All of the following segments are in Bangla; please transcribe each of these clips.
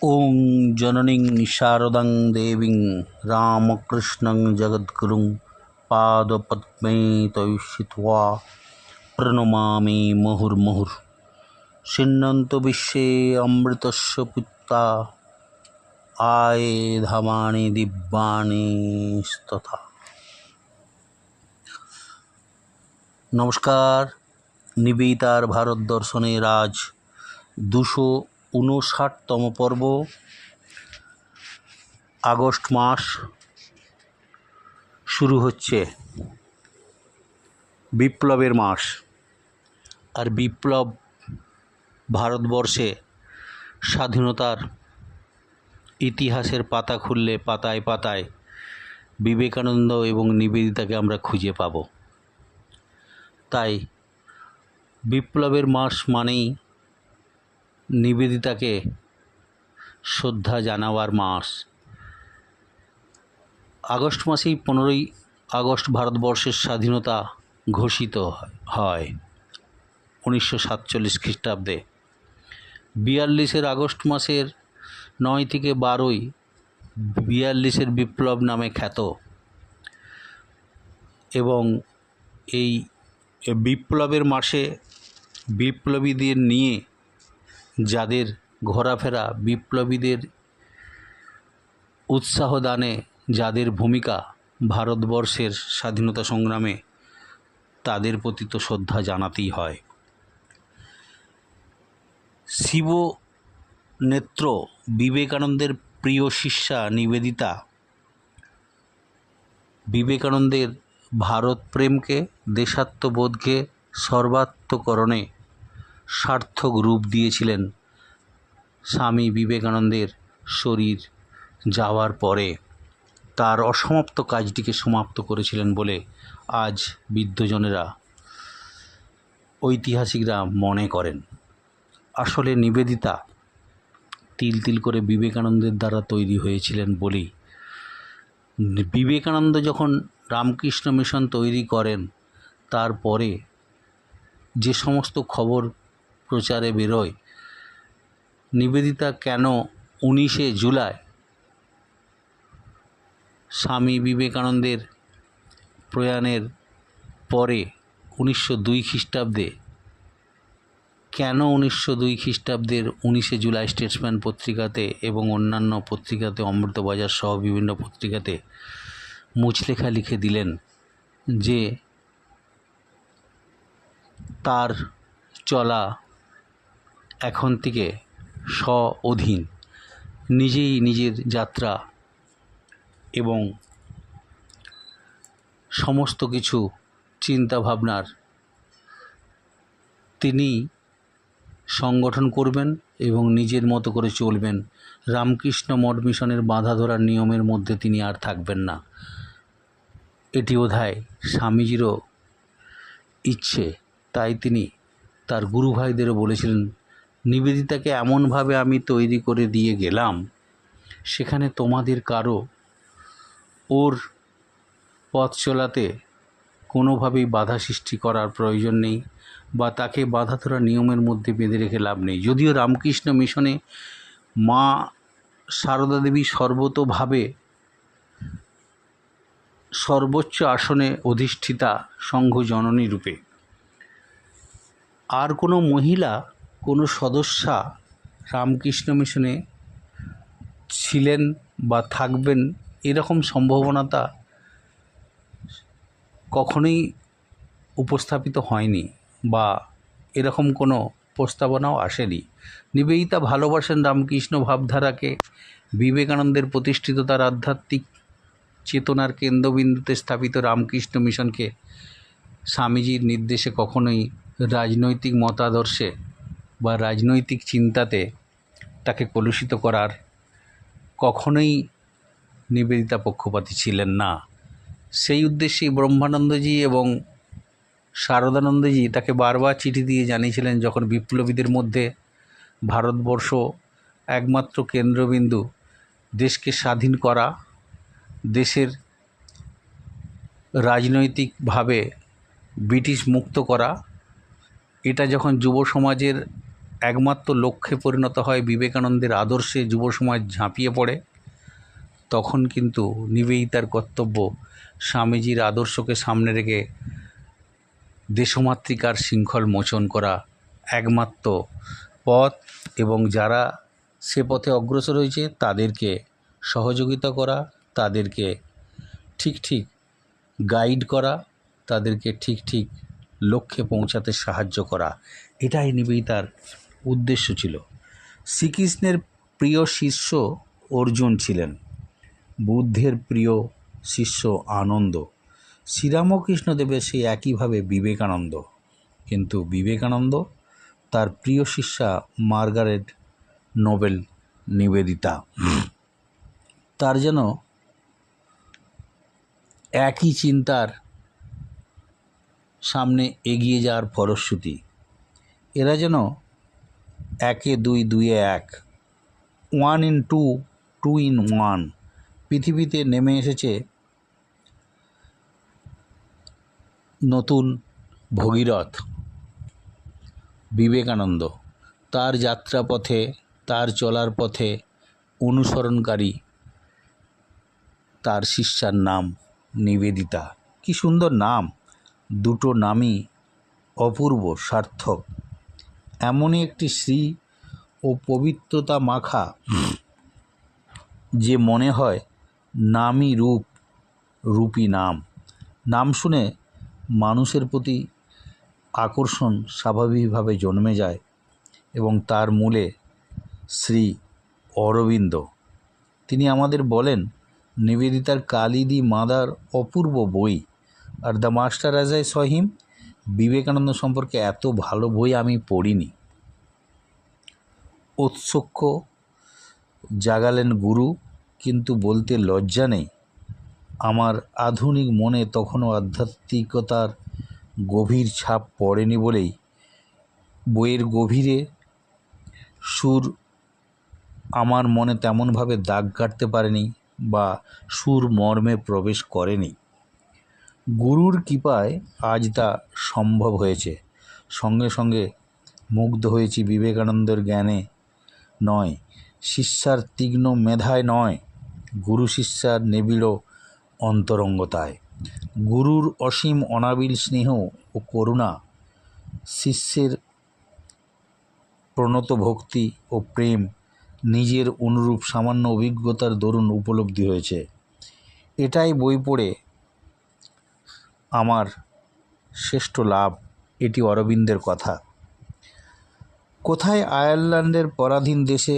ॐ जननीं शारदां देवीं रामकृष्णं जगद्गुरुं पादपद्मे तयुषित्वा प्रणमामि मुहुर्मुहुः। छिन्नन्तु विश्वे अमृतस्य पुत्रा आये धामानि दिव्यानि तथा। नमस्कार। निवेदितार भारत दर्शनेर आज 259तम पर्व। আগস্ট মাস শুরু হচ্ছে, বিপ্লবের মাস। আর বিপ্লব ভারতবর্ষে স্বাধীনতার ইতিহাসের পাতা খুললে পাতায় পাতায় বিবেকানন্দ এবং নিবেদিতাকে আমরা খুঁজে পাব। তাই বিপ্লবের মাস মানেই নিবেদিতাকে শ্রদ্ধা জানাবার মাস। আগস্ট মাসেই 15ই আগস্ট ভারতবর্ষের স্বাধীনতা ঘোষিত হয় 1947 খ্রিস্টাব্দে। 42-এর আগস্ট মাসের 9 থেকে 12ই 42-এর বিপ্লব নামে খ্যাত। এবং এই বিপ্লবের মাসে বিপ্লবীদের নিয়ে যাদের ঘোরাফেরা, বিপ্লবীদের উৎসাহ দানে যাদের ভূমিকা ভারতবর্ষের স্বাধীনতা সংগ্রামে, তাদের প্রতি তো শ্রদ্ধা জানাতেই হয়। শিব নেত্র বিবেকানন্দের প্রিয় শিষ্যা নিবেদিতা বিবেকানন্দের ভারত প্রেমকে, দেশাত্মবোধকে সর্বাত্মকরণে সার্থক রূপ দিয়েছিলেন। স্বামী বিবেকানন্দের শরীর যাওয়ার পরে তার অসমাপ্ত কাজটিকে সমাপ্ত করেছিলেন বলে আজ বিদ্বজনেরা, ঐতিহাসিকরা মনে করেন। আসলে নিবেদিতা তিল তিল করে বিবেকানন্দের দ্বারা তৈরি হয়েছিলেন বলেই বিবেকানন্দ যখন রামকৃষ্ণ মিশন তৈরি করেন, তারপরে যে সমস্ত খবর প্রচারে বেরোয়, নিবেদিতা কেন 19শে জুলাই স্বামী বিবেকানন্দের প্রয়াণের পরে 1902 খ্রিস্টাব্দে, কেন 1902 খ্রিস্টাব্দের 19শে জুলাই স্টেটসম্যান পত্রিকাতে এবং অন্যান্য পত্রিকাতে, অমৃতবাজার সহ বিভিন্ন পত্রিকাতে মুচলেখা লিখে দিলেন যে তার চলা এখন থেকে স্ব-অধীন, নিজেই নিজের যাত্রা এবং সমস্ত কিছু চিন্তাভাবনার তিনি সংগঠন করবেন এবং নিজের মতো করে চলবেন। রামকৃষ্ণ মঠ মিশনের বাঁধা ধরার নিয়মের মধ্যে তিনি আর থাকবেন না। এটি বোধহয় স্বামীজিরও ইচ্ছে। তাই তিনি তার গুরু ভাইদেরও বলেছিলেন, নিবেদিতাকে এমনভাবে আমি তৈরি করে দিয়ে গেলাম, সেখানে তোমাদের কারো ওর পথ চলাতে কোনোভাবেই বাধা সৃষ্টি করার প্রয়োজন নেই, বা তাকে বাধা ধরা নিয়মের মধ্যে বেঁধে রেখে লাভ নেই। যদিও রামকৃষ্ণ মিশনে মা সারদা দেবী সর্বতোভাবে সর্বোচ্চ আসনে অধিষ্ঠিতা সংঘ জননী রূপে, আর কোনো মহিলা, কোনো সদস্যা রামকৃষ্ণ মিশনে ছিলেন বা থাকবেন এরকম সম্ভাবনাটা কখনোই উপস্থাপিত হয়নি, বা এরকম কোনো প্রস্তাবনাও আসেনি। নিবেদিতা ভালোবাসেন রামকৃষ্ণ ভাবধারাকে, বিবেকানন্দের প্রতিষ্ঠিত তার আধ্যাত্মিক চেতনার কেন্দ্রবিন্দুতে স্থাপিত রামকৃষ্ণ মিশনকে স্বামীজির নির্দেশে কখনোই রাজনৈতিক মতাদর্শে বা রাজনৈতিক চিন্তাতে তাকে কলুষিত করার কখনোই নিবেদিতা পক্ষপাতী ছিলেন না। সেই উদ্দেশ্যেই ব্রহ্মানন্দজি এবং শারদানন্দজি তাকে বারবার চিঠি দিয়ে জানিয়েছিলেন, যখন বিপ্লবীদের মধ্যে ভারতবর্ষ একমাত্র কেন্দ্রবিন্দু, দেশকে স্বাধীন করা, দেশের রাজনৈতিকভাবে ব্রিটিশ মুক্ত করা, এটা যখন যুব সমাজের একমাত্র লক্ষ্যে পরিণত হয়, বিবেকানন্দের আদর্শে যুব সমাজ ঝাঁপিয়ে পড়ে, তখন কিন্তু নিবেদিতার কর্তব্য স্বামীজির আদর্শকে সামনে রেখে দেশমাতৃকার শৃঙ্খল মোচন করা একমাত্র পথ, এবং যারা সে পথে অগ্রসর হয়েছে তাদেরকে সহযোগিতা করা, তাদেরকে ঠিক ঠিক গাইড করা, তাদেরকে ঠিক ঠিক লক্ষ্যে পৌঁছাতে সাহায্য করা, এটাই নিবেদিতার উদ্দেশ্য ছিল। শ্রীকৃষ্ণের প্রিয় শিষ্য অর্জুন ছিলেন, বুদ্ধের প্রিয় শিষ্য আনন্দ, শ্রীরামকৃষ্ণদেবের সেই একইভাবে বিবেকানন্দ। কিন্তু বিবেকানন্দ তার প্রিয় শিষ্যা মার্গারেট নোবেল নিবেদিতা, তার যেন একই চিন্তার সামনে এগিয়ে যাওয়ার ফলশ্রুতি। এরা যেন একে দুই, দুইয়ে এক, 1 in 2, 2 in 1 পৃথিবীতে নেমে এসেছে নতুন ভগীরথ বিবেকানন্দ। তার যাত্রাপথে, তার চলার পথে অনুসরণকারী তার শিষ্যার নাম নিবেদিতা। কি সুন্দর নাম, দুটো নামই অপূর্ব সার্থক। এমনই একটি শ্রী ও পবিত্রতা মাখা যে মনে হয় নামই রূপ, রূপী নাম। নাম শুনে মানুষের প্রতি আকর্ষণ স্বাভাবিকভাবে জন্মে যায়, এবং তার মূলে শ্রী অরবিন্দ। তিনি আমাদের বলেন, নিবেদিতার কালি দি মাদার অপূর্ব বই, আর the master as I saw him, Vivekananda সম্পর্কে এত ভালো বই আমি পড়িনি। ঔৎসুক্য জাগালেন গুরু, কিন্তু বলতে লজ্জা নেই, আমার আধুনিক মনে তখনও আধ্যাত্মিকতার গভীর ছাপ পড়েনি বলেই বইয়ের গভীরে সুর আমার মনে তেমনভাবে দাগ কাটতে পারেনি বা সুর মর্মে প্রবেশ করেনি। গুরুর কৃপায় আজ তা সম্ভব হয়েছে। সঙ্গে সঙ্গে মুগ্ধ হয়েছি বিবেকানন্দের জ্ঞানে নয়, শিষ্যার তীক্ষ্ণ মেধায় নয়, গুরু শিষ্যার নিবিড় অন্তরঙ্গতায়। গুরুর অসীম অনাবিল স্নেহ ও করুণা, শিষ্যের প্রণত ভক্তি ও প্রেম নিজের অনুরূপ সামান্য অভিজ্ঞতার দরুন উপলব্ধি হয়েছে। এটাই বই পড়ে আমার শ্রেষ্ঠ লাভ। এটি অরবিন্দের কথা। কোথায় আয়ারল্যান্ডের পরাধীন দেশে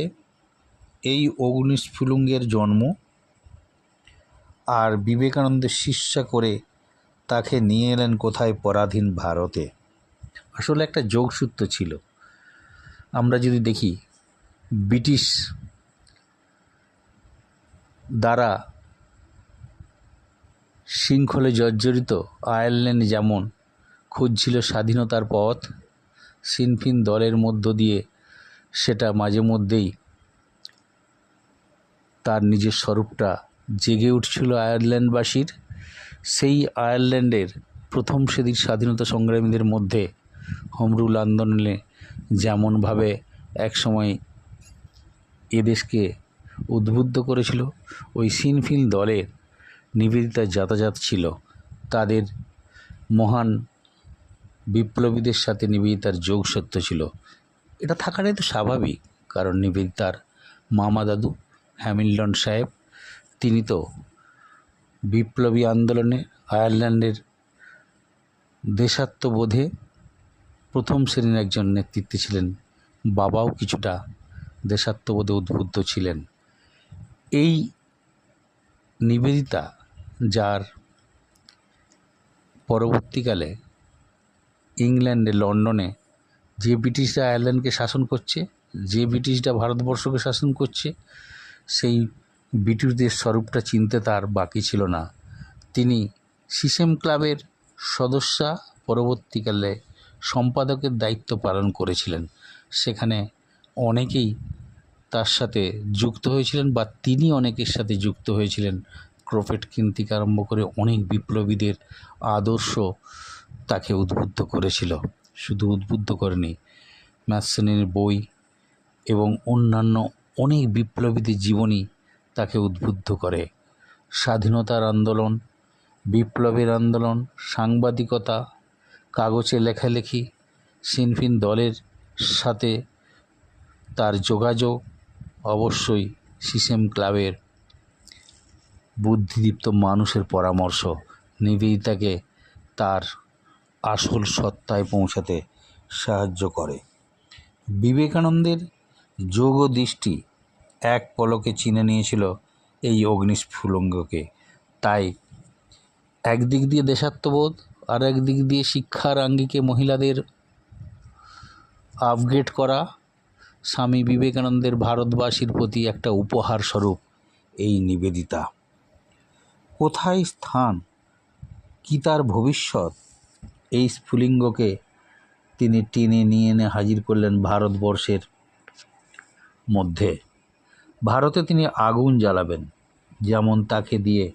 এই অগ্নিস্ফুলিঙ্গের জন্ম, আর বিবেকানন্দের শিষ্যা করে তাকে নিয়ে এলেন কোথায় পরাধীন ভারতে। আসলে একটা যোগসূত্র ছিল। আমরা যদি দেখি, ব্রিটিশ দ্বারা শৃঙ্খলে জর্জরিত আয়ারল্যান্ড যেমন খুঁজছিল স্বাধীনতার পথ, সিনফিন দলের মধ্য দিয়ে সেটা মাঝে মধ্যেই তার নিজের স্বরূপটা জেগে উঠছিল আয়ারল্যান্ডবাসীর। সেই আয়ারল্যান্ডের প্রথম সেদিক স্বাধীনতা সংগ্রামীদের মধ্যে হোম রুল আন্দোলনে যেমনভাবে একসময় এদেশকে উদ্বুদ্ধ করেছিল, ওই সিনফিল দলের নিবেদিতার যাতায়াত ছিল। তাদের মহান বিপ্লবীদের সাথে নিবেদিতার যোগসূত্র ছিল। এটা থাকাটাই তো স্বাভাবিক, কারণ নিবেদিতার মামা দাদু হ্যামিল্টন সাহেব, তিনি তো বিপ্লবী আন্দোলনে আয়ারল্যান্ডের দেশাত্মবোধে প্রথম শ্রেণীর একজন নেতৃত্বে ছিলেন। বাবাও কিছুটা দেশাত্মবোধে উদ্বুদ্ধ ছিলেন। এই নিবেদিতা, যার পরবর্তীকালে ইংল্যান্ডে, লন্ডনে যে ব্রিটিশরা আয়ারল্যান্ডকে শাসন করছে, যে ব্রিটিশরা ভারতবর্ষকে শাসন করছে, সেই ব্রিটিশদের স্বরূপটা চিনতে তার বাকি ছিল না। তিনি সিসেম ক্লাবের সদস্যা, পরবর্তীকালে সম্পাদকের দায়িত্ব পালন করেছিলেন। সেখানে অনেকেই তার সাথে যুক্ত হয়েছিলেন, বা তিনি অনেকের সাথে যুক্ত হয়েছিলেন। ক্রোফেটকিন থেকে আরম্ভ করে অনেক বিপ্লবীদের আদর্শ তাকে উদ্বুদ্ধ করেছিল। শুধু উদ্বুদ্ধ করেনি, ম্যাথসনের বই এবং অন্যান্য অনেক বিপ্লবীদের জীবনী তাকে উদ্বুদ্ধ করে। স্বাধীনতার আন্দোলন, বিপ্লবের আন্দোলন, সাংবাদিকতা, কাগজে লেখালেখি, সিনফিন দলের সাথে তার যোগাযোগ, অবশ্যই সিসেম ক্লাবের বুদ্ধিদীপ্ত মানুষের পরামর্শ নিবেদিতাকে তার আসল সত্তায় পৌঁছাতে সাহায্য করে। বিবেকানন্দের যোগ দৃষ্টি এক পলকে চিনে নিয়েছিল এই অগ্নিস্ফুলিঙ্গকে। তাই একদিক দিয়ে দেশাত্মবোধ আর একদিক দিয়ে শিক্ষার আঙ্গিকে মহিলাদের আপগ্রেড করা স্বামী বিবেকানন্দের ভারতবাসীর প্রতি একটা উপহার স্বরূপ এই নিবেদিতা। কোথায় স্থান, কি তার ভবিষ্যৎ, এই স্ফুলিঙ্গকে তিনি টেনে নিয়ে এনে হাজির করলেন ভারতবর্ষের মধ্যে। ভারতে তিনি আগুন জ্বালাবেন, যেমন তাকে দিয়ে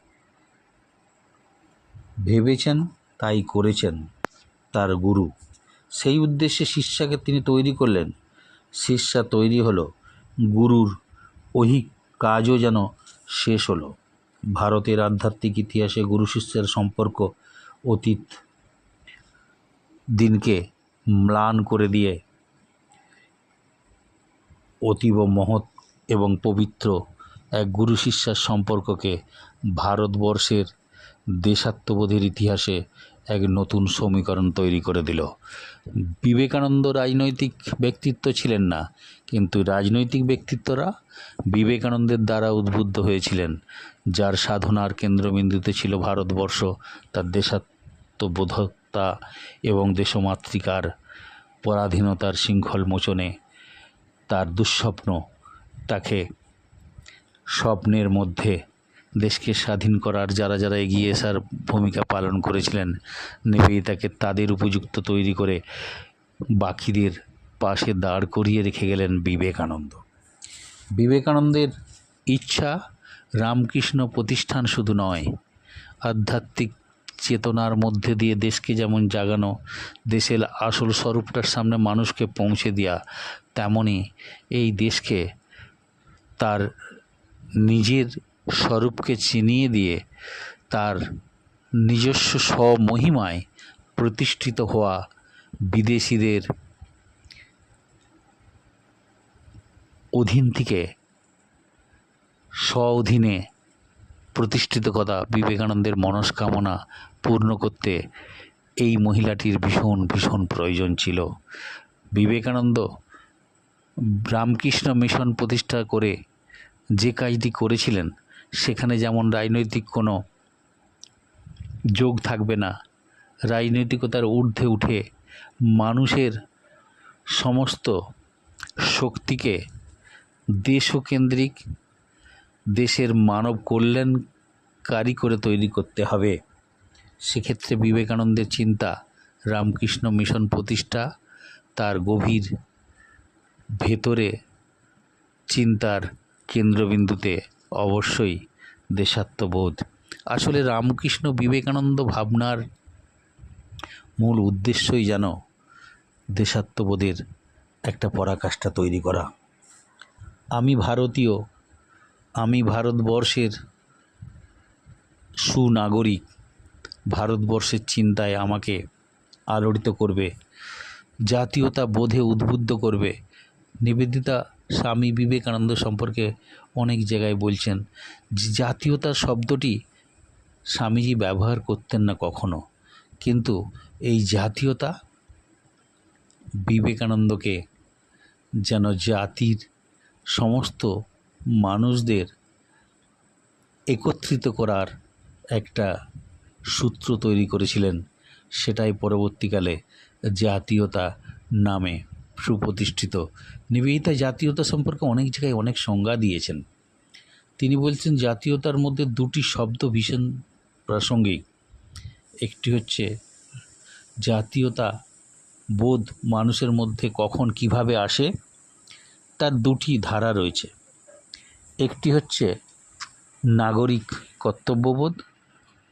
ভেবেছেন তাই করেছেন তার গুরু। সেই উদ্দেশ্যে শিষ্যাকে তিনি তৈরি করলেন। শিষ্যা তৈরি হলো, গুরুর ঐহিক কাজও যেন শেষ হলো। ভারতের আধ্যাত্মিক ইতিহাসে গুরু শিষ্যের সম্পর্ক অতীত দিনকে ম্লান করে দিয়ে অতীব মহৎ এবং পবিত্র এক গুরু শিষ্যার সম্পর্ককে ভারতবর্ষের দেশাত্মবোধের ইতিহাসে এক নতুন সমীকরণ তৈরি করে দিল। বিবেকানন্দ রাজনৈতিক ব্যক্তিত্ব ছিলেন না, কিন্তু রাজনৈতিক ব্যক্তিত্বরা বিবেকানন্দের দ্বারা উদ্বুদ্ধ হয়েছিলেন। যার সাধনার কেন্দ্রবিন্দুতে ছিল ভারতবর্ষ, তার দেশাত্মবোধতা এবং দেশমাতৃকার পরাধীনতার শৃঙ্খল মোচনে তার দুঃস্বপ্ন, তাকে স্বপ্নের মধ্যে দেশকে স্বাধীন করার যারা যারা এগিয়ে আসার ভূমিকা পালন করেছিলেন, নিবেদিতাকে তাদের উপযুক্ত তৈরি করে বাকিদের পাশে দাঁড় করিয়ে রেখে গেলেন বিবেকানন্দ। বিবেকানন্দের ইচ্ছা রামকৃষ্ণ প্রতিষ্ঠান শুধু নয়, আধ্যাত্মিক চেতনার মধ্যে দিয়ে দেশকে যেমন জাগানো, দেশের আসল স্বরূপটার সামনে মানুষকে পৌঁছে দেওয়া, তেমনি এই দেশকে তার নিজের স্বরূপকে চিনিয়ে দিয়ে তার নিজস্ব স্বমহিমায় প্রতিষ্ঠিত হওয়া, বিদেশিদের অধীন থেকে স্ব অধীনে প্রতিষ্ঠিত করা বিবেকানন্দের মনস্কামনা পূর্ণ করতে এই মহিলাটির ভীষণ ভীষণ প্রয়োজন ছিল। বিবেকানন্দ রামকৃষ্ণ মিশন প্রতিষ্ঠা করে যে কাজটি করেছিলেন, সেখানে যেমন রাজনৈতিক কোনো যোগ থাকবে না, রাজনৈতিকতার ঊর্ধ্বে উঠে মানুষের সমস্ত শক্তিকে দেশকেন্দ্রিক, দেশের মানব কল্যাণকারী করে তৈরি করতে হবে। সেক্ষেত্রে বিবেকানন্দের চিন্তা রামকৃষ্ণ মিশন প্রতিষ্ঠা, তার গভীর ভেতরে চিন্তার কেন্দ্রবিন্দুতে অবশ্যই দেশাত্মবোধ। আসলে রামকৃষ্ণ বিবেকানন্দ ভাবনার মূল উদ্দেশ্যই যেন দেশাত্মবোধের একটা পরাকাষ্ঠা তৈরি করা। আমি ভারতীয়, আমি ভারতবর্ষের সুনাগরিক, ভারতবর্ষের চিন্তায় আমাকে আলোড়িত করবে, জাতীয়তা বোধে উদ্বুদ্ধ করবে। নিবেদিতা স্বামী বিবেকানন্দ সম্পর্কে অনেক জায়গায় বলছেন যে জাতীয়তা শব্দটি স্বামীজি ব্যবহার করতেন না কখনো, কিন্তু এই জাতীয়তা বিবেকানন্দকে যেন জাতির সমস্ত মানুষদের একত্রিত করার একটা সূত্র তৈরি করেছিলেন। সেটাই পরবর্তীকালে জাতীয়তা নামে সুপ্রতিষ্ঠিত। নিবেদিতা জাতীয়তা সম্পর্কে অনেক জায়গায় অনেক সংজ্ঞা দিয়েছেন। তিনি বলছেন জাতীয়তার মধ্যে দুটি শব্দ ভীষণ প্রাসঙ্গিক। একটি হচ্ছে জাতীয়তা বোধ মানুষের মধ্যে কখন কিভাবে আসে, তার দুটি ধারা রয়েছে। একটি হচ্ছে নাগরিক কর্তব্যবোধ,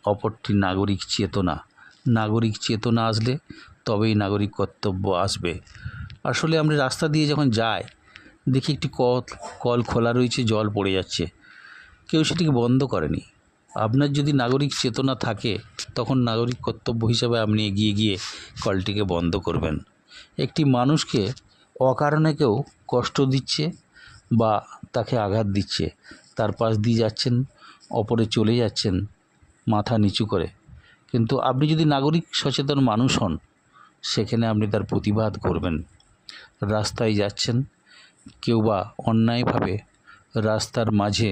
অপরটি নাগরিক চেতনা। নাগরিক চেতনা আসলে তবেই নাগরিক কর্তব্য আসবে। আসলে আমরা রাস্তা দিয়ে যখন যাই দেখি একটি কল খোলা রয়েছে, জল পড়ে যাচ্ছে, কেউ সেটিকে বন্ধ করেনি। আপনার যদি নাগরিক চেতনা থাকে তখন নাগরিক কর্তব্য হিসাবে আপনি এগিয়ে গিয়ে কলটিকে বন্ধ করবেন। একটি মানুষকে অকারণে কেউ কষ্ট দিচ্ছে বা তাকে আঘাত দিচ্ছে, তার পাশ দিয়ে যাচ্ছেন, অপরে চলে যাচ্ছেন মাথা নিচু করে, কিন্তু আপনি যদি নাগরিক সচেতন মানুষ হন সেখানে আপনি তার প্রতিবাদ করবেন। রাস্তায় যাচ্ছেন, কেউ বা অন্যায়ভাবে রাস্তার মাঝে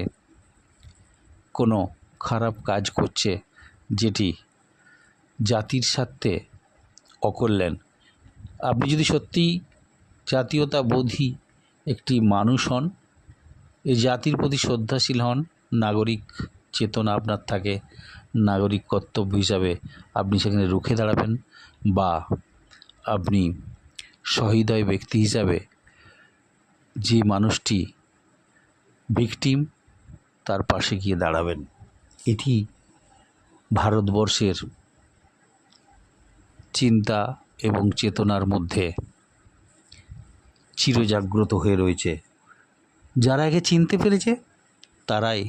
কোনো খারাপ কাজ করছে যেটি জাতির স্বার্থে অকল্যাণ, আপনি যদি সত্যিই জাতীয়তাবোধী একটি মানুষ হন, এই জাতির প্রতি শ্রদ্ধাশীল হন, নাগরিক চেতনা আপনার থাকে, নাগরিক কর্তব্য হিসাবে আপনি সেখানে রুখে দাঁড়াবেন, বা আপনি সহৃদয় ব্যক্তি হিসাবে যে মানুষটি ভিকটিম তার পাশে গিয়ে দাঁড়াবেন। এটি ভারতবর্ষের চিন্তা এবং চেতনার মধ্যে চিরজাগ্রত হয়ে রয়েছে। যারা একে চিনতে পেরেছে তারাই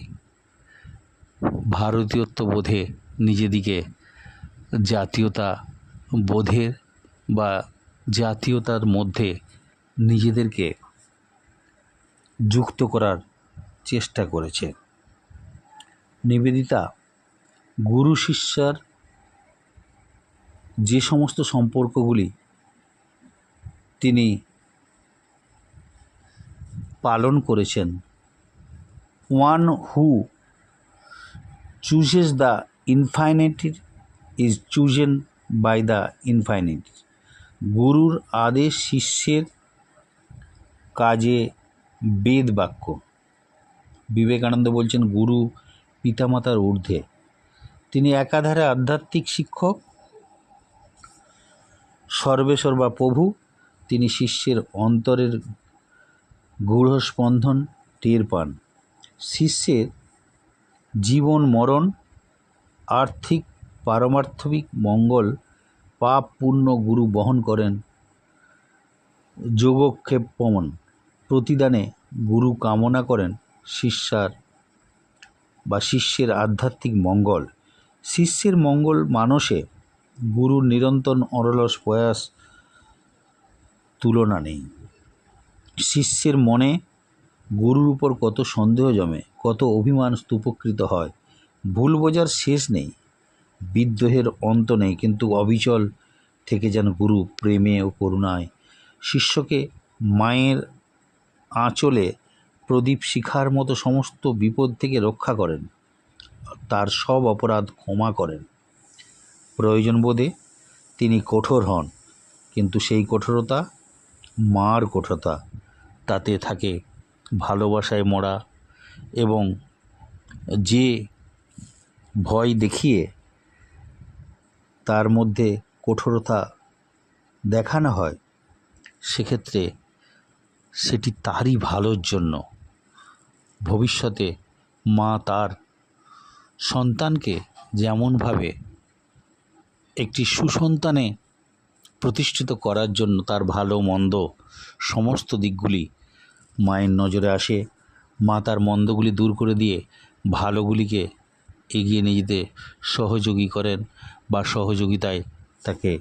ভারতীয়ত্ব বোধে নিজেদিকে জাতীয়তা বোধের বা জাতীয়তার মধ্যে নিজেদেরকে যুক্ত করার চেষ্টা করেছে। নিবেদিতা গুরু শিষ্যার যে সমস্ত সম্পর্কগুলি তিনি পালন করেছেন, one who chooses the infinite is chosen by the infinite. গুরুর আদেশ শিষ্যের কাজে বেদ বাক্য। বিবেকানন্দ বলছেন গুরু পিতামাতার ঊর্ধ্বে। তিনি একাধারে আধ্যাত্মিক শিক্ষক, সর্বেসর্বা প্রভু। তিনি শিষ্যের অন্তরের গূঢ় স্পন্দন টের পান। শিষ্যের জীবন মরণ, আর্থিক পারমার্থিক মঙ্গল, পাপ পুণ্য গুরু বহন করেন। যোগক্ষেপমন প্রতিদানে গুরু কামনা করেন শিষ্যের আধ্যাত্মিক মঙ্গল। শিষ্যের মঙ্গল মানসে গুরুর নিরন্তর অরলস প্রয়াস তুলনা নেই। শিষ্যের মনে গুরুর উপর কত সন্দেহ জমে, কত অভিমান স্তূপকৃত হয়, ভুল বোঝার শেষ নেই, বিদ্রোহের অন্ত নেই, কিন্তু অবিচল থেকে যেন গুরু প্রেমে ও করুণায় শিষ্যকে মায়ের আঁচলে প্রদীপ শিখার মতো সমস্ত বিপদ থেকে রক্ষা করেন, তার সব অপরাধ ক্ষমা করেন। প্রয়োজন বোধে তিনি কঠোর হন, কিন্তু সেই কঠোরতা মার কঠোরতা, তাতে থাকে ভালোবাসায় মরা, এবং যে ভয় দেখিয়ে তার মধ্যে কঠোরতা দেখানো হয় সেক্ষেত্রে সেটি তারই ভালোর জন্য। ভবিষ্যতে মা তার সন্তানকে যেমনভাবে একটি সুসন্তানে প্রতিষ্ঠিত করার জন্য তার ভালো মন্দ সমস্ত দিকগুলি মায়ের নজরে আসে, মা তার মন্দগুলি দূর করে দিয়ে ভালোগুলিকে এগিয়ে নিয়ে যেতে সহযোগী করেন বা সহযোগিতায় তাকে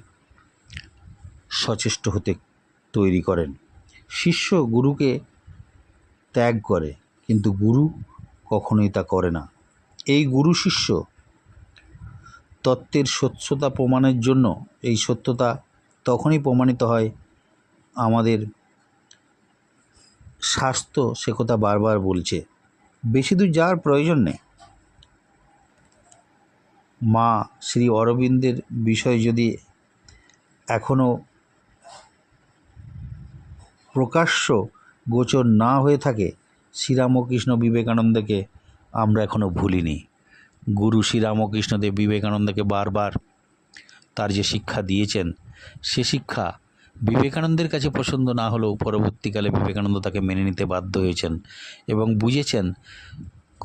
সচেষ্ট হতে তৈরি করেন। শিষ্য গুরুকে ত্যাগ করে, কিন্তু গুরু কখনোই তা করে না। এই গুরু শিষ্য তত্ত্বের সত্যতা প্রমাণের জন্য, এই সত্যতা তখনই প্রমাণিত হয়, আমাদের শাস্ত্র সে কথা বারবার বলছে। বেশি দূর যাওয়ার প্রয়োজন নেই। মা শ্রী অরবিন্দের বিষয় যদি এখনও প্রকাশ্য গোচর না হয়ে থাকে, শ্রীরামকৃষ্ণ বিবেকানন্দকে আমরা এখনও ভুলিনি। গুরু শ্রীরামকৃষ্ণদেব বিবেকানন্দকে বারবার তার যে শিক্ষা দিয়েছেন, সে শিক্ষা বিবেকানন্দের কাছে পছন্দ না হলেও পরবর্তীকালে বিবেকানন্দ তাকে মেনে নিতে বাধ্য হয়েছেন এবং বুঝেছেন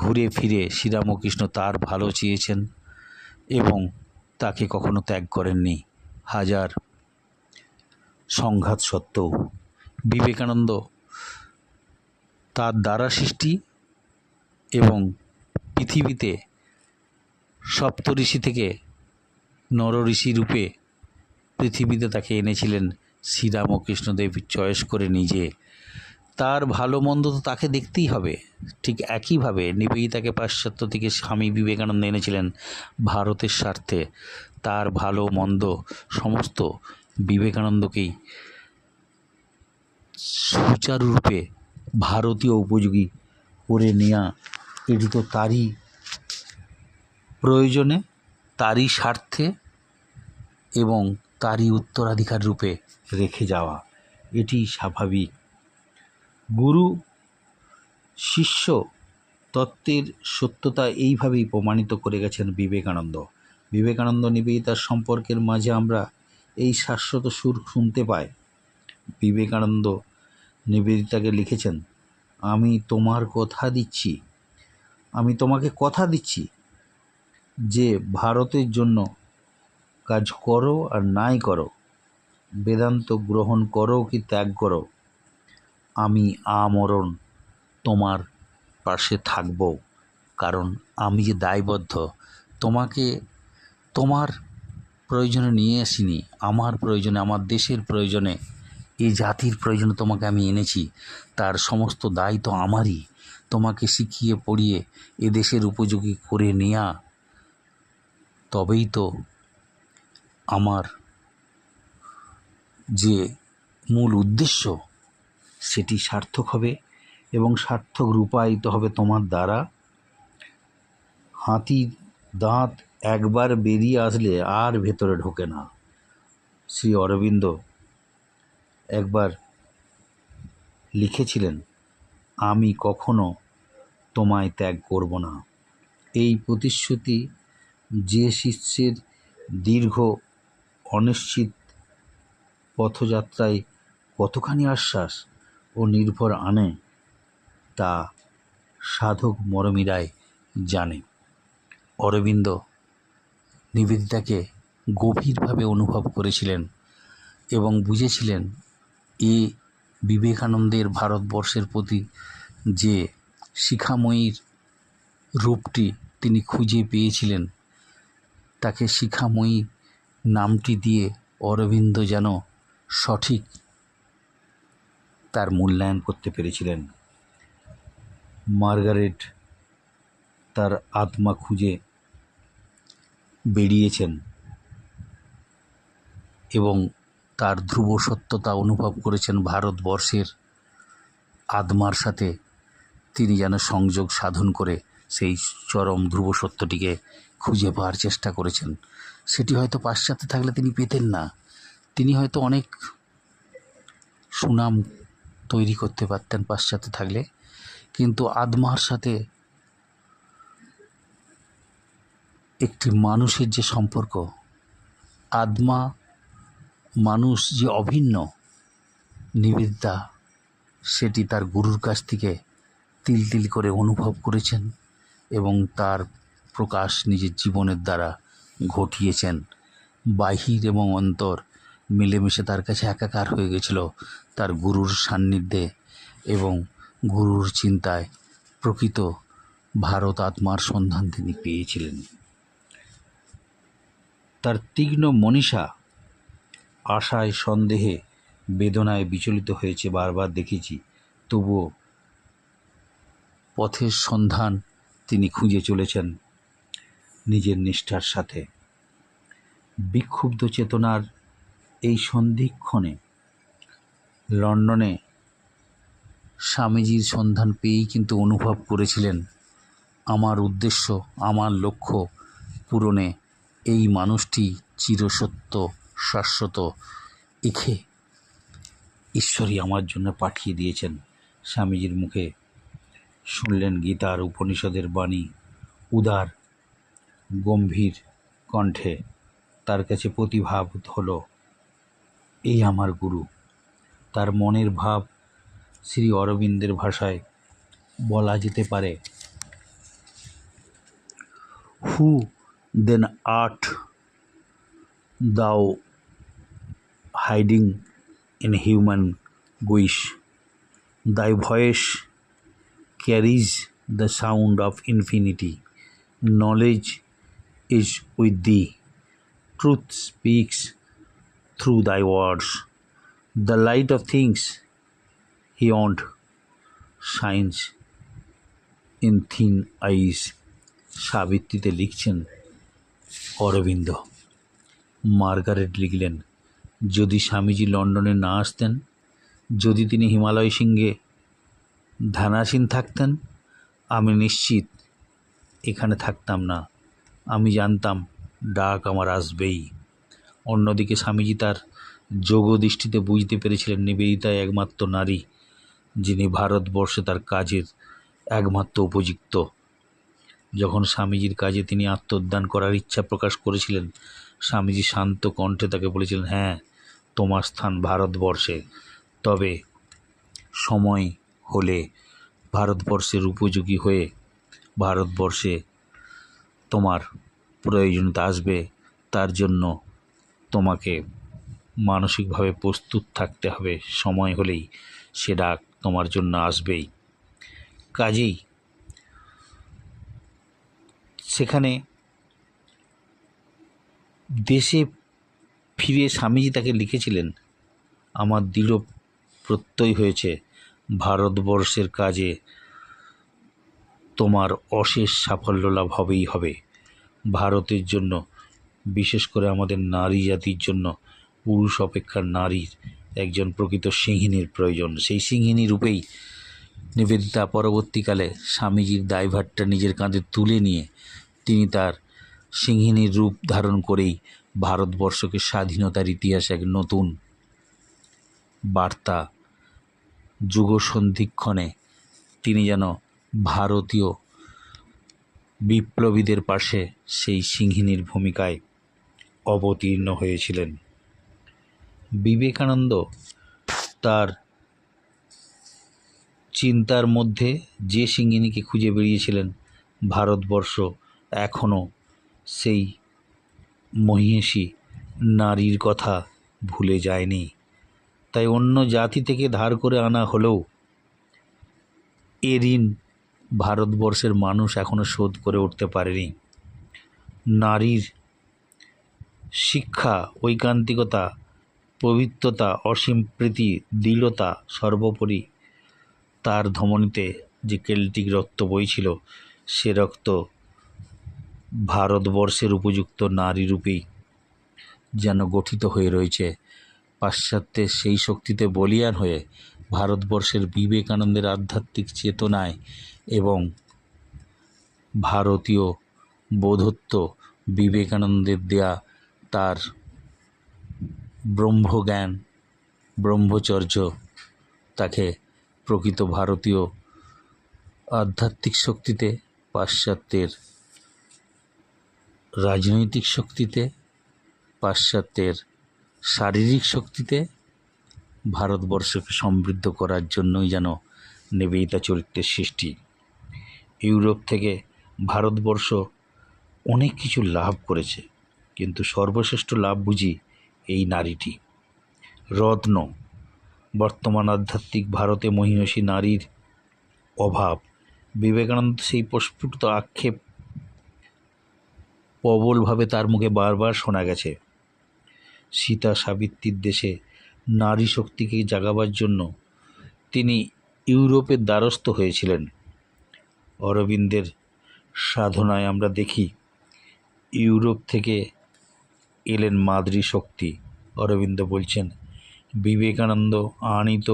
ঘুরে ফিরে শ্রীরামকৃষ্ণ তার ভালো চেয়েছেন এবং তাকে কখনো ত্যাগ করেননি। হাজার সংঘাত সত্ত্বেও বিবেকানন্দ তার দ্বারা সৃষ্টি এবং পৃথিবীতে সপ্তঋষি থেকে নরঋষি রূপে পৃথিবীতে তাকে এনেছিলেন শ্রীরামকৃষ্ণদেব চয়েস করে নিজে। তার ভালো মন্দ তো তাকে দেখতেই হবে। ঠিক একইভাবে নিবেদিতাকে পাশ্চাত্য থেকে স্বামী বিবেকানন্দ এনেছিলেন ভারতের স্বার্থে। তার ভালো মন্দ সমস্ত বিবেকানন্দকেই সুচারুরূপে ভারতীয় উপযোগী করে নেওয়া, এটি তো তারই প্রয়োজনে, তারই স্বার্থে এবং তারই উত্তরাধিকার রূপে রেখে যাওয়া, এটি স্বাভাবিক। গুরু শিষ্য তত্ত্বের সত্যতা এইভাবেই প্রমাণিত করে গেছেন বিবেকানন্দ। বিবেকানন্দ নিবেদিতার সম্পর্কের মাঝে আমরা এই শাশ্বত সুর শুনতে পাই। বিবেকানন্দ নিবেদিতাকে লিখেছেন, আমি তোমাকে কথা দিচ্ছি যে ভারতের জন্য কাজ করো আর নাই করো, বেদান্ত গ্রহণ করো কি ত্যাগ করো, আমি আমরণ তোমার পাশে থাকব। কারণ আমি যে দায়বদ্ধ, তোমাকে তোমার প্রয়োজনে নিয়ে আসিনি, আমার প্রয়োজনে, আমার দেশের প্রয়োজনে, এই জাতির প্রয়োজনে তোমাকে আমি এনেছি। তার সমস্ত দায় তো আমারই। তোমাকে শিখিয়ে পড়িয়ে এ দেশের উপযোগী করে নেওয়া, তবেই তো আমার যে মূল উদ্দেশ্য সেটি সার্থক হবে এবং সার্থক রূপায়িত হবে তোমার দ্বারা। হাতির দাঁত একবার বেরিয়ে আসলে আর ভেতরে ঢোকে না। শ্রী অরবিন্দ একবার লিখেছিলেন, আমি কখনো তোমায় ত্যাগ করব না। এই প্রতিশ্রুতি যে শিষ্যের দীর্ঘ অনিশ্চিত পথযাত্রায় কতখানি আশ্বাস ও নির্ভর আনে, তা সাধক মরমীরাই জানে। অরবিন্দ নিবেদিতাকে গভীরভাবে অনুভব করেছিলেন এবং বুঝেছিলেন এ বিবেকানন্দের ভারতবর্ষের প্রতি যে শিখাময়ীর রূপটি তিনি খুঁজে পেয়েছিলেন, তাকে শিখাময়ী নামটি দিয়ে অরবিন্দ যেন সঠিক তার মূল্যায়ন করতে পেরেছিলেন। মার্গারেট তার আত্মা খুঁজে বেরিয়েছেন এবং তার ধ্রুব সত্যতা অনুভব করেছেন। ভারতবর্ষের আত্মার সাথে তিনি যেন সংযোগ সাধন করে সেই চরম ধ্রুব সত্যটিকে খুঁজে পাওয়ার চেষ্টা করেছেন। সেটি হয়তো পাশ্চাত্যে থাকলে তিনি পেতেন না। তিনি হয়তো অনেক সুনাম তৈরি করতে পারতেন পাশ্চাত্যে থাকলে, কিন্তু আত্মার সাথে একটি মানুষের যে সম্পর্ক, আত্মা মানুষ যে অভিন্ন, নিবেদিতা সেটি তার গুরুর কাছ থেকে তিল তিল করে অনুভব করেছেন এবং তার প্রকাশ নিজের জীবনের দ্বারা ঘটিয়েছেন। বাহির এবং অন্তর মিলেমিশে তার কাছে একাকার হয়ে গেছিল তার গুরুর সান্নিধ্যে এবং গুরুর চিন্তায়। প্রকৃত ভারত আত্মার সন্ধান তিনি পেয়েছিলেন। তার তীক্ষ্ণ মনীষা আশায় সন্দেহে বেদনায় বিচলিত হয়েছে, বারবার দেখেছি, তবুও পথের সন্ধান তিনি খুঁজে চলেছেন নিজের নিষ্ঠার সাথে। বিক্ষুব্ধ চেতনার এই সন্ধিক্ষণে লন্ডনে স্বামীজির সন্ধান পেয়েই কিন্তু অনুভব করেছিলেন, আমার উদ্দেশ্য, আমার লক্ষ্য পূরণে এই মানুষটি চিরসত্য শাশ্বত, একে ঈশ্বরই আমার জন্য পাঠিয়ে দিয়েছেন। স্বামীজির মুখে শুনলেন গীতার উপনিষদের বাণী, উদার গম্ভীর কণ্ঠে তার কাছে প্রতিভাব হলো, এই আমার গুরু। তার মনের ভাব শ্রী অরবিন্দের ভাষায় বলা যেতে পারে, হু দেন আর্ট দাও hiding in human Guish, thy voice carries the sound of infinity. Knowledge is with thee. Truth speaks through thy words. The light of things beyond shines in thin eyes. সাবিত্রীতে লিখছেন অরবিন্দ। মার্গারেট লিখলেন, যদি স্বামীজি লন্ডনে না আসতেন, যদি তিনি হিমালয় শৃঙ্গে ধ্যানাসীন থাকতেন, আমি নিশ্চিত এখানে থাকতাম না। আমি জানতাম ডাক আমার আসবেই। অন্যদিকে স্বামীজি তার যোগ দৃষ্টিতে বুঝতে পেরেছিলেন নিবেদিতাই একমাত্র নারী, যিনি ভারতবর্ষে তার কাজের একমাত্র উপযুক্ত। যখন স্বামীজির কাজে তিনি আত্মোদ্যান করার ইচ্ছা প্রকাশ করেছিলেন, স্বামীজি শান্ত কণ্ঠে তাকে বলেছিলেন, হ্যাঁ, তোমার স্থান ভারতবর্ষে, তবে সময় হলে ভারতবর্ষের উপযোগী হয়ে ভারতবর্ষে তোমার প্রয়োজনীয়তা আসবে। তার জন্য তোমাকে মানসিকভাবে প্রস্তুত থাকতে হবে। সময় হলেই সে ডাক তোমার জন্য আসবেই। কাজেই সেখানে দেশে ফিরে স্বামীজি তাকে লিখেছিলেন, আমার দৃঢ় প্রত্যয় হয়েছে ভারতবর্ষের কাজে তোমার অশেষ সাফল্য লাভ হবেই হবে। ভারতের জন্য, বিশেষ করে আমাদের নারী জাতির জন্য, পুরুষ অপেক্ষা নারীর একজন প্রকৃত সিংহিনীর প্রয়োজন। সেই সিংহিনী রূপেই নিবেদিতা পরবর্তীকালে স্বামীজির দায়ভারটা নিজের কাঁধে তুলে নিয়ে তিনি তার সিংহিনীর রূপ ধারণ করেই ভারতবর্ষকে স্বাধীনতার ইতিহাসে এক নতুন বার্তা, যুগসন্ধিক্ষণে তিনি যেন ভারতীয় বিপ্লবীদের পাশে সেই সিংহিনীর ভূমিকায় অবতীর্ণ হয়েছিলেন। বিবেকানন্দ তার চিন্তার মধ্যে যে সিংহিনীকে খুঁজে বেরিয়েছিলেন, ভারতবর্ষ এখনও সেই মহিষী নারীর কথা ভুলে যায়নি। তাই অন্য জাতি থেকে ধার করে আনা হলেও এ ঋণ ভারতবর্ষের মানুষ এখনও শোধ করে উঠতে পারেনি। নারীর শিক্ষা, ঐকান্তিকতা, পবিত্রতা, অসীম প্রীতি, দৃঢ়তা, সর্বোপরি তার ধমনীতে যে কেল্টিক রক্ত বইছিল, সে রক্ত ভারতবর্ষের উপযুক্ত নারী রূপেই যেন গঠিত হয়ে রয়েছে। পাশ্চাত্যের সেই শক্তিতে বলীয়ান হয়ে ভারতবর্ষের বিবেকানন্দের আধ্যাত্মিক চেতনায় এবং ভারতীয় বোধত্ব, বিবেকানন্দের দেয়া তার ব্রহ্মজ্ঞান, ব্রহ্মচর্য তাকে প্রকৃত ভারতীয় আধ্যাত্মিক শক্তিতে, পাশ্চাত্যের রাজনৈতিক শক্তিতে, পাশ্চাত্যের শারীরিক শক্তিতে ভারতবর্ষকে সমৃদ্ধ করার জন্যই যেন নিবেদিতা চরিত্রের সৃষ্টি। ইউরোপ থেকে ভারতবর্ষ অনেক কিছু লাভ করেছে, কিন্তু সর্বশ্রেষ্ঠ লাভ বুঝি এই নারীটি। রত্ন, বর্তমান আধ্যাত্মিক ভারতে মহিষী নারীর অভাব। বিবেকানন্দ সেই প্রস্ফুটিত আক্ষেপ প্রবলভাবে তার মুখে বারবার শোনা গেছে। সীতা সাবিত্রীর দেশে নারী শক্তিকে জাগাবার জন্য তিনি ইউরোপের দ্বারস্থ হয়েছিলেন। অরবিন্দের সাধনায় আমরা দেখি ইউরোপ থেকে এলেন মাদ্রী শক্তি। অরবিন্দ বলছেন, বিবেকানন্দ আনিত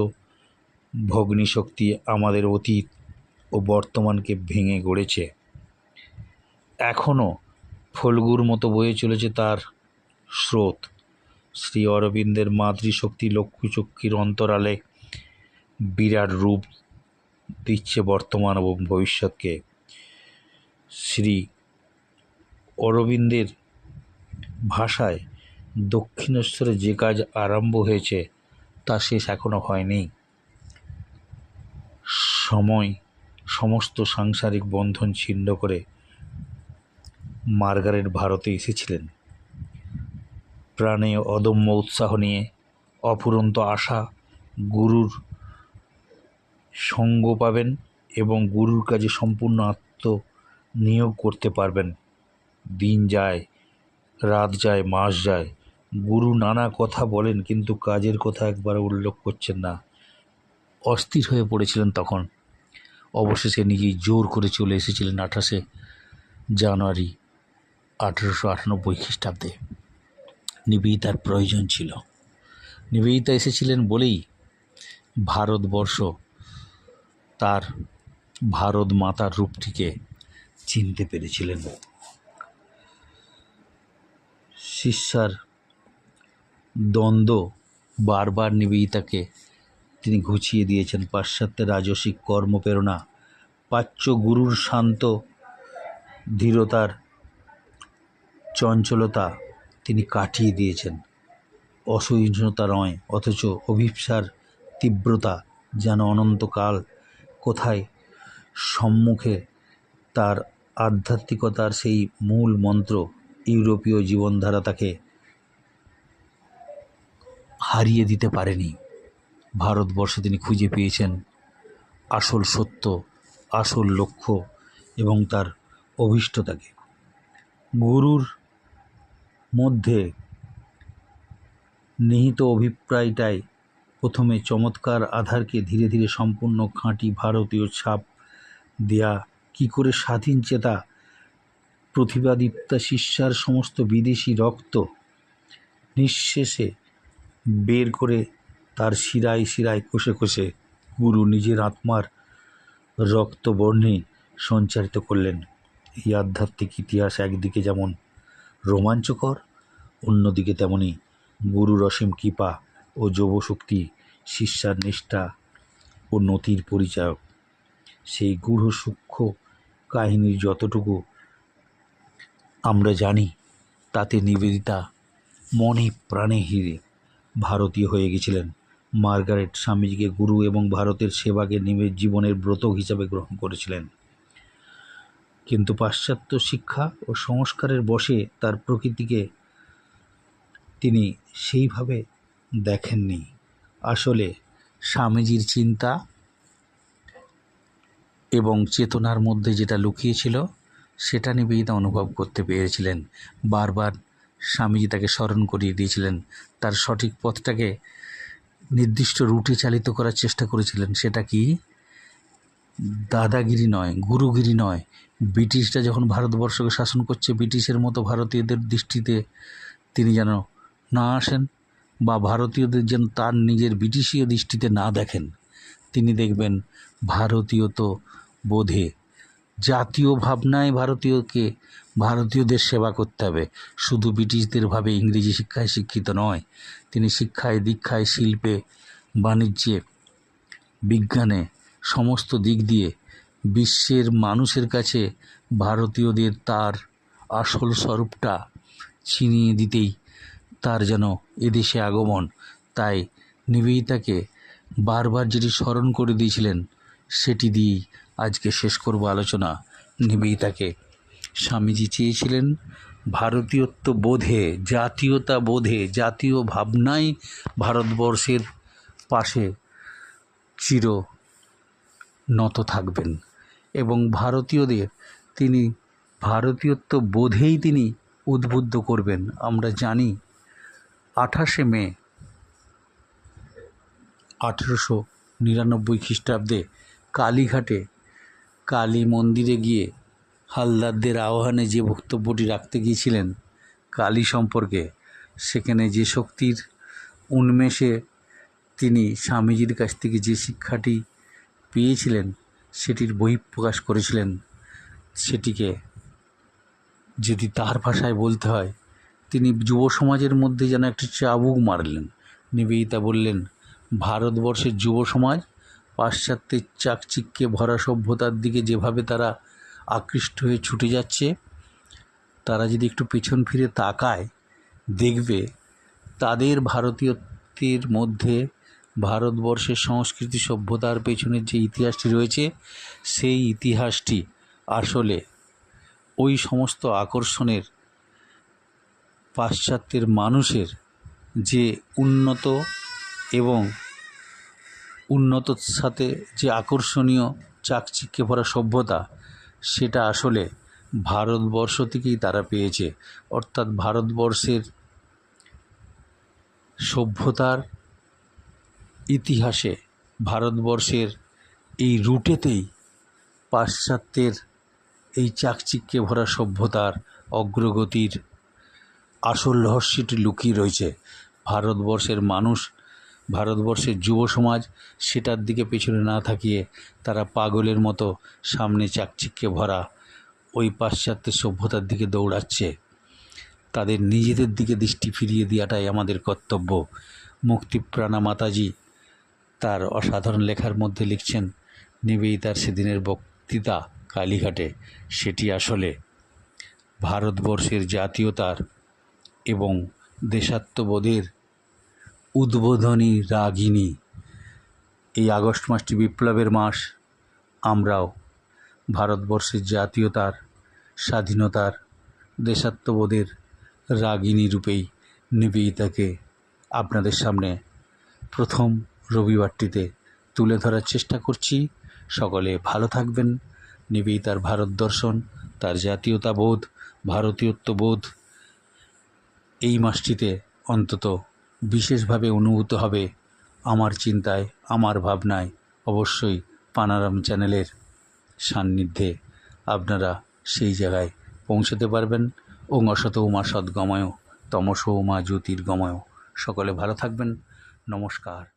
ভগ্নী শক্তি আমাদের অতীত ও বর্তমানকে ভেঙে গড়েছে। এখনও ফল্গুর মতো বয়ে চলেছে তার স্রোত। শ্রী অরবিন্দের মাতৃশক্তি লক্ষ্মীচক্ষীর অন্তরালে বিরাট রূপ দিচ্ছে বর্তমান এবং ভবিষ্যৎকে। শ্রী অরবিন্দের ভাষায় দক্ষিণেশ্বরে যে কাজ আরম্ভ হয়েছে তা শেষ এখনও হয়নি। সময় সমস্ত সাংসারিক বন্ধন ছিন্ন করে মার্গারেট ভারতে এসেছিলেন। প্রাণে অদম্য উৎসাহ নিয়ে, অফুরন্ত আশা গুরুর সঙ্গ পাবেন এবং গুরুর কাজে সম্পূর্ণ আত্মনিয়োগ করতে পারবেন। দিন যায়, রাত যায়, মাস যায়, গুরু নানা কথা বলেন কিন্তু কাজের কথা একবারও উল্লেখ করছেন না। অস্থির হয়ে পড়েছিলেন তখন। অবশেষে নিজেই জোর করে চলে এসেছিলেন 28শে জানুয়ারি 1898 খ্রিস্টাব্দে। নিবেদিতার প্রয়োজন ছিল। নিবেদিতা এসেছিলেন বলেই ভারতবর্ষ তার ভারত মাতার রূপটিকে চিনতে পেরেছিলেন। শিষ্যার দ্বন্দ্ব বারবার নিবেদিতাকে তিনি ঘুচিয়ে দিয়েছেন। পাশ্চাত্যের রাজসিক কর্মপ্রেরণা, প্রাচ্য গুরুর শান্ত ধীরতার চঞ্চলতা তিনি কাটিয়ে দিয়েছেন। অসহিষ্ণুতা নয়, অথচ অভিপ্সার তীব্রতা যেন অনন্তকাল কোথায় সম্মুখে তার আধ্যাত্মিকতার সেই মূল মন্ত্র ইউরোপীয় জীবনধারা তাকে হারিয়ে দিতে পারেনি। ভারতবর্ষে তিনি খুঁজে পেয়েছেন আসল সত্য, আসল লক্ষ্য এবং তার অভীষ্টতাকে। গুরুর মধ্যে নিহিত অভিপ্রায়টাই প্রথমে চমৎকার আধারকে ধীরে ধীরে সম্পূর্ণ খাঁটি ভারতীয় ছাপ দেয়া। কি করে স্বাধীন চেতা প্রতিভাদীপ্তা শিষ্যার সমস্ত বিদেশি রক্ত নিঃশেষে বের করে তার শিরায় শিরায় কোষে কোষে গুরু নিজের আত্মার রক্তবর্ণে সঞ্চারিত করলেন। এই আধ্যাত্মিক ইতিহাস একদিকে যেমন রোমাঞ্চকর, অন্যদিকে তেমনি গুরুর অসীম কৃপা ও যোগশক্তি, শিষ্যার নিষ্ঠা ও নতির পরিচায়ক। সেই গূঢ় সূক্ষ্ম কাহিনীর যতটুকু আমরা জানি তাতে নিবেদিতা মনে প্রাণে হিরে ভারতীয় হয়ে গেছিলেন। মার্গারেট স্বামীজিকে গুরু এবং ভারতের সেবাকে নিজের জীবনের ব্রত হিসাবে গ্রহণ করেছিলেন, কিন্তু পাশ্চাত্য শিক্ষা ও সংস্কারের বশে তার প্রকৃতিকে তিনি সেইভাবে দেখেননি। আসলে স্বামীজির চিন্তা এবং চেতনার মধ্যে যেটা লুকিয়েছিল সেটা নিবেদিতা অনুভব করতে পেরেছিলেন। বারবার স্বামীজি তাকে স্মরণ করিয়ে দিয়েছিলেন, তার সঠিক পথটাকে নির্দিষ্ট রুটে চালিত করার চেষ্টা করেছিলেন। সেটা কি দাদাগিরি নয়, গুরুগিরি নয়। ব্রিটিশরা যখন ভারতবর্ষকে শাসন করছে, ব্রিটিশের মতো ভারতীয়দের দৃষ্টিতে তিনি যেন না আসেন, বা ভারতীয়দের যেন তার নিজের ব্রিটিশীয় দৃষ্টিতে না দেখেন। তিনি দেখবেন ভারতীয়ত বোধে, জাতীয় ভাবনায় ভারতীয়দের সেবা করতে হবে। শুধু ব্রিটিশদের ভাবে ইংরেজি শিক্ষায় শিক্ষিত নয়, তিনি শিক্ষায়, দীক্ষায়, শিল্পে, বাণিজ্যে, বিজ্ঞানে সমস্ত দিক দিয়ে বিশ্বের মানুষের কাছে ভারতীয়দের তার আসল স্বরূপটা চিনিয়ে দিতেই তার যেন এদেশে আগমন। তাই নিবেদিতাকে বারবার যেটি স্মরণ করে দিয়েছিলেন সেটি দিয়েই আজকে শেষ করব আলোচনা। নিবেদিতাকে স্বামীজি চেয়েছিলেন ভারতীয়ত্ব বোধে, জাতীয়তা বোধে, জাতীয় ভাবনায় ভারতবর্ষের পাশে চির নত থাকবেন এবং ভারতীয়দের তিনি ভারতীয়ত্ব বোধেই তিনি উদ্বুদ্ধ করবেন। আমরা জানি 28শে মে 1899 খ্রিস্টাব্দে কালীঘাটে কালী মন্দিরে গিয়ে হালদারদের আহ্বানে যে বক্তব্যটি রাখতে গিয়েছিলেন কালী সম্পর্কে, সেখানে যে শক্তির উন্মেষে তিনি স্বামীজির কাছ থেকে যে শিক্ষাটি পেয়েছিলেন সেটির বহিঃপ্রকাশ করেছিলেন। সেটিকে যদি তার ভাষায় বলতে হয়, তিনি যুব সমাজের মধ্যে যেন একটি চাবুক মারলেন। নিবেদিতা বললেন, ভারতবর্ষের যুব সমাজ পাশ্চাত্যের চাকচিক্যে ভরা সভ্যতার দিকে যেভাবে তারা আকৃষ্ট হয়ে ছুটে যাচ্ছে, তারা যদি একটু পেছন ফিরে তাকায় দেখবে তাদের ভারতীয়ত্বের মধ্যে ভারতবর্ষের সংস্কৃতি সভ্যতার পেছনের যে ইতিহাসটি রয়েছে সেই ইতিহাসটি আসলে ওই সমস্ত আকর্ষণের পাশ্চাত্যের মানুষের যে উন্নত এবং উন্নতর সাথে যে আকর্ষণীয় চাকচিক্যে ভরা সভ্যতা, সেটা আসলে ভারতবর্ষ থেকেই তারা পেয়েছে। অর্থাৎ ভারতবর্ষের সভ্যতার ইতিহাসে, ভারতবর্ষের এই রুটেতেই পাশ্চাত্যের এই চাকচিক্যে ভরা সভ্যতার অগ্রগতির আসল রহস্যটি লুকিয়ে রয়েছে। ভারতবর্ষের মানুষ, ভারতবর্ষের যুব সমাজ সেটার দিকে পেছনে না থাকিয়ে তারা পাগলের মতো সামনে চাকচিক্যে ভরা ওই পাশ্চাত্যের সভ্যতার দিকে দৌড়াচ্ছে। তাদের নিজেদের দিকে দৃষ্টি ফিরিয়ে দেওয়াটাই আমাদের কর্তব্য। মুক্তিপ্রাণা মাতাজি তার অসাধারণ লেখার মধ্যে লিখছেন, নিবেদিতার সেদিনের বক্তৃতা কালীঘাটে, সেটি আসলে ভারতবর্ষের জাতীয়তার এবং দেশাত্মবোধের উদ্বোধনী রাগিনী। এই আগস্ট মাসটি বিপ্লবের মাস। আমরাও ভারতবর্ষের জাতীয়তার, স্বাধীনতার, দেশাত্মবোধের রাগিনী রূপেই নিবেদিতাকে আপনাদের সামনে প্রথম রবিবারটিতে তুলে ধরার চেষ্টা করছি। সকলে ভালো থাকবেন। নিবেদিতার ভারত দর্শন, তার জাতীয়তাবোধ, ভারতীয়ত্ববোধ এই মাসটিতে অন্তত বিশেষভাবে অনুভূত হবে। আমার চিন্তায়, আমার ভাবনায় অবশ্যই পানারাম চ্যানেলের সান্নিধ্যে আপনারা সেই জায়গায় পৌঁছতে পারবেন। ওং অসতৌ মা সদ্গময় তমসো মা জ্যোতির্গময়। সকলে ভালো থাকবেন। নমস্কার।